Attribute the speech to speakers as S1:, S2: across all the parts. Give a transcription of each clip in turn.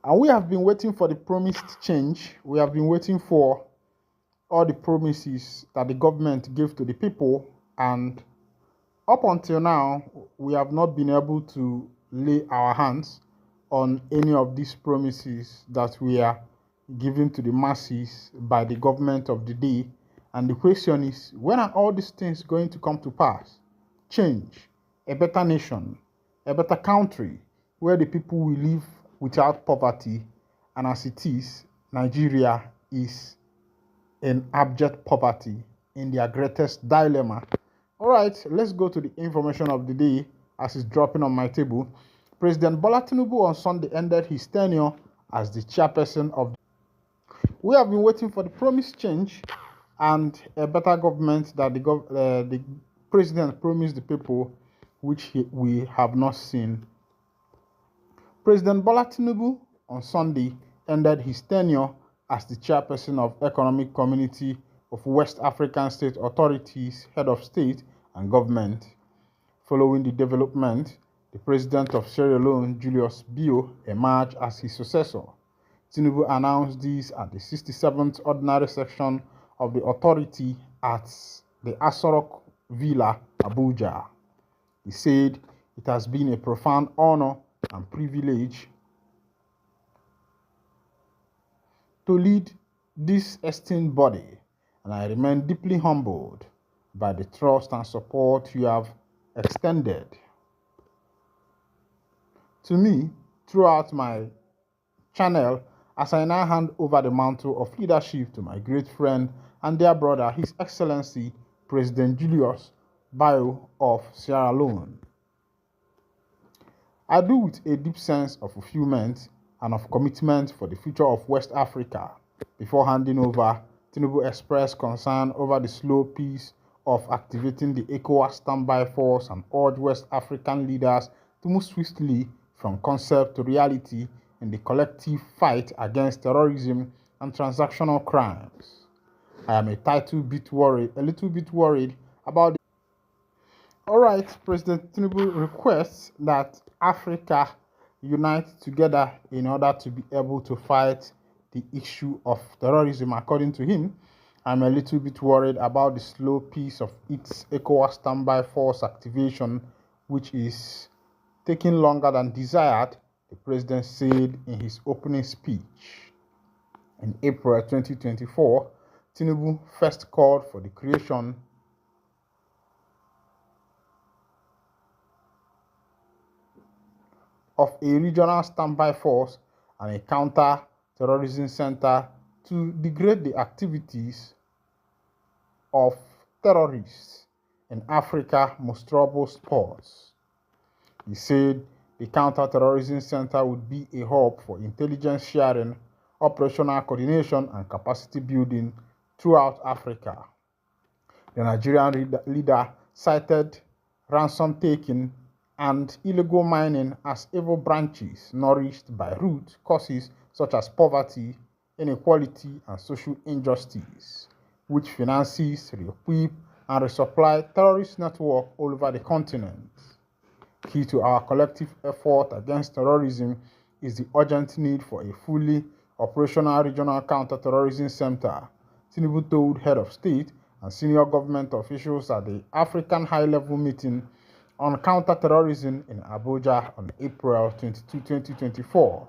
S1: And we have been waiting for the promised change. We have been waiting for all the promises that the government gave to the people, and up until now, we have not been able to lay our hands on any of these promises that we are given to the masses by the government of the day. And the question is, when are all these things going to come to pass? Change, a better nation, a better country where the people will live without poverty. And as it is, Nigeria is in abject poverty, in their greatest dilemma. All right, let's go to the information of the day as it's dropping on my table. President Bola Tinubu on Sunday ended his tenure as the chairperson of the... We have been waiting for the promised change and a better government that the president promised the people, which we have not seen. President Bola Tinubu on Sunday ended his tenure as the chairperson of Economic Community of West African State Authorities, head of state and government. Following the development, the president of Sierra Leone, Julius Bio, emerged as his successor. Tinubu announced this at the 67th Ordinary Session of the authority at the Asorok Villa, Abuja. He said, "It has been a profound honor and privilege to lead this esteemed body, and I remain deeply humbled by the trust and support you have extended to me throughout my channel, as I now hand over the mantle of leadership to my great friend and dear brother, His Excellency President Julius Bio of Sierra Leone. I do with a deep sense of fulfillment and of commitment for the future of West Africa." Before handing over, Tinubu expressed concern over the slow pace of activating the Ecowas standby force and urged West African leaders to move swiftly from concept to reality in the collective fight against terrorism and transactional crimes. "I am a little bit worried about the..." All right, President Tinubu requests that Africa unite together in order to be able to fight the issue of terrorism. According to him, "I'm a little bit worried about the slow pace of its ECOWAS standby force activation, which is taking longer than desired," the president said in his opening speech. In April 2024, Tinubu first called for the creation of a regional standby force and a counter-terrorism center to degrade the activities of terrorists in Africa's most troubled spots. He said the counter-terrorism center would be a hub for intelligence sharing, operational coordination, and capacity building throughout Africa. The Nigerian leader cited ransom-taking and illegal mining as evil branches nourished by root causes such as poverty, inequality, and social injustice, which finances, re-equip, and resupply terrorist networks all over the continent. Key to our collective effort against terrorism is the urgent need for a fully operational regional counter-terrorism center, Tinubu told head of state and senior government officials at the African high-level meeting on counter-terrorism in Abuja on April 22, 2024.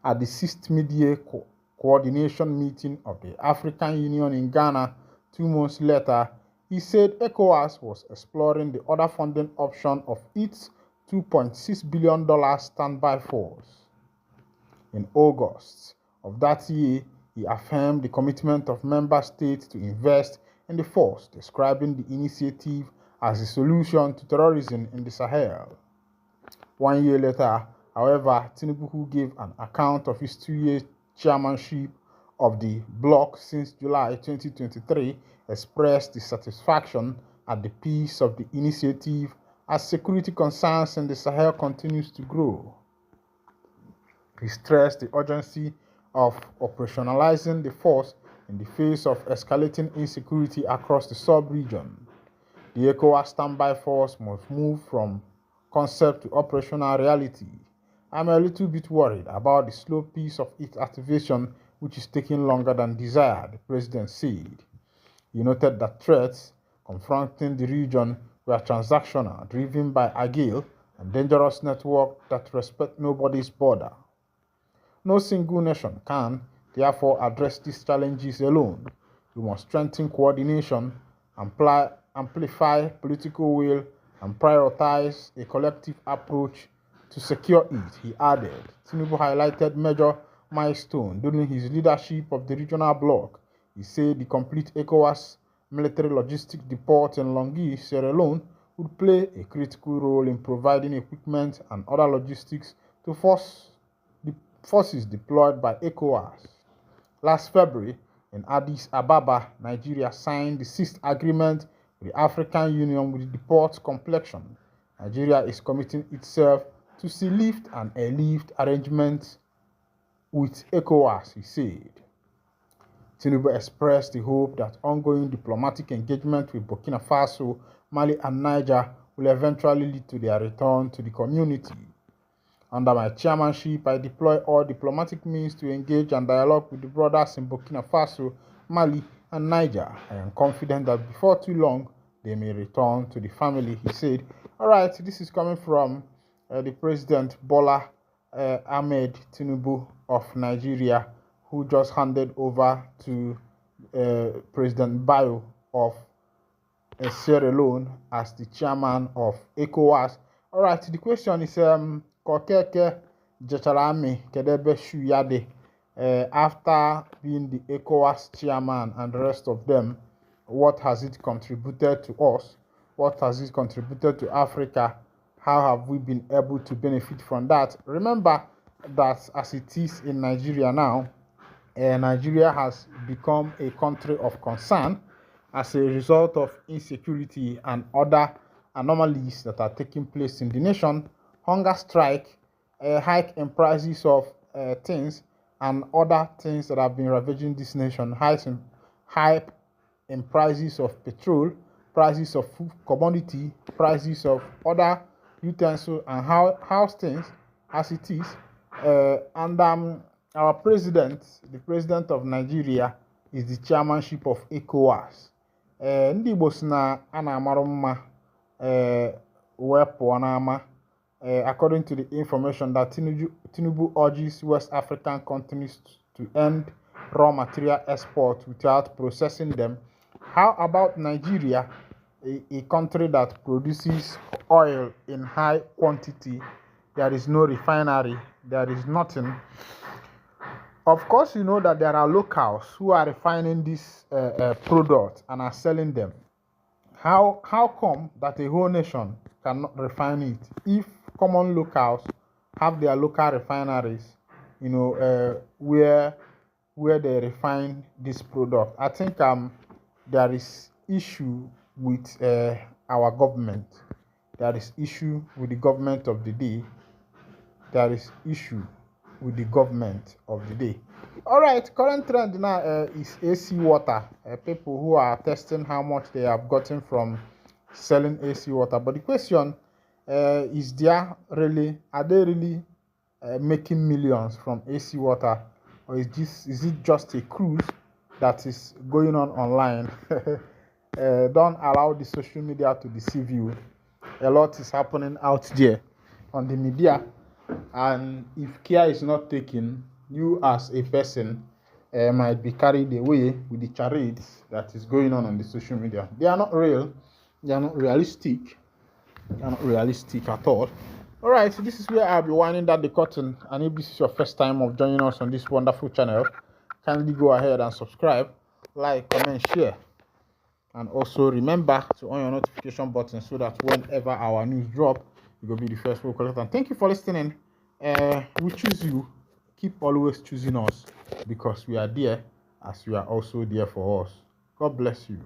S1: At the 6th Mid-Year Coordination Meeting of the African Union in Ghana 2 months later, he said ECOWAS was exploring the other funding option of its $2.6 billion standby force. In August of that year, he affirmed the commitment of member states to invest in the force, describing the initiative as a solution to terrorism in the Sahel. 1 year later, however, Tinubu, who gave an account of his 2-year chairmanship of the bloc since July 2023, expressed dissatisfaction at the pace of the initiative as security concerns in the Sahel continues to grow. He stressed the urgency of operationalizing the force in the face of escalating insecurity across the sub-region. The ECOWAS standby force must move from concept to operational reality. I'm a little bit worried about the slow pace of its activation, which is taking longer than desired, the president said. He noted that threats confronting the region were transactional, driven by Agile and dangerous networks that respect nobody's border. No single nation can, therefore, address these challenges alone. We must strengthen coordination, amplify political will, and prioritize a collective approach to secure it, he added. Tinubu highlighted major milestones during his leadership of the regional bloc. He said the complete Ecowas military logistic depot in Longyi, Sierra Leone, would play a critical role in providing equipment and other logistics to the forces deployed by Ecowas. Last February, in Addis Ababa, Nigeria signed the sixth agreement with the African Union with the depot completion. Nigeria is committing itself to sea lift and airlift arrangements with Ecowas, he said. Tinubu expressed the hope that ongoing diplomatic engagement with Burkina Faso, Mali, and Niger will eventually lead to their return to the community. Under my chairmanship, I deploy all diplomatic means to engage and dialogue with the brothers in Burkina Faso, Mali, and Niger. I am confident that before too long, they may return to the family, he said. All right, this is coming from the President Bola Ahmed Tinubu of Nigeria, who just handed over to President Bayo of Sierra Leone as the chairman of ECOWAS. All right, the question is, Kokeke Jecharami Kedebe Shuyade, after being the ECOWAS chairman and the rest of them, what has it contributed to us? What has it contributed to Africa? How have we been able to benefit from that? Remember that as it is in Nigeria now, Nigeria has become a country of concern as a result of insecurity and other anomalies that are taking place in the nation. Hunger strike, a hike in prices of things, and other things that have been ravaging this nation. Hike in prices of petrol, prices of food commodity, prices of other utensils and house things as it is. And our president, the president of Nigeria, is the chairmanship of ECOWAS. Ndị Igbo si na a na-amarụ mma wee pụọ n'ama. According to the information that Tinubu urges West African countries to end raw material exports without processing them. How about Nigeria, a country that produces oil in high quantity? There is no refinery, there is nothing. Of course, you know that there are locals who are refining this product and are selling them. How come that a whole nation cannot refine it if common locals have their local refineries, where they refine this product? I think there is issue with our government. There is issue with the government of the day. There is issue with the government of the day. All right, current trend now is AC water. People who are testing how much they have gotten from selling AC water. But the question is, are they really making millions from AC water, or is it just a cruise that is going on online? Don't allow the social media to deceive you. A lot is happening out there on the media, and if care is not taken, you as a person might be carried away with the charades that is going on the social media. They are not real. They are not realistic. They are not realistic at all. All right, so this is where I'll be winding down the curtain. And if this is your first time of joining us on this wonderful channel, kindly go ahead and subscribe, like, comment, share. And also remember to on your notification button so that whenever our news drop, you will be the first one to collect. And thank you for listening. We choose you. Keep always choosing us, because we are there as you are also there for us. God bless you.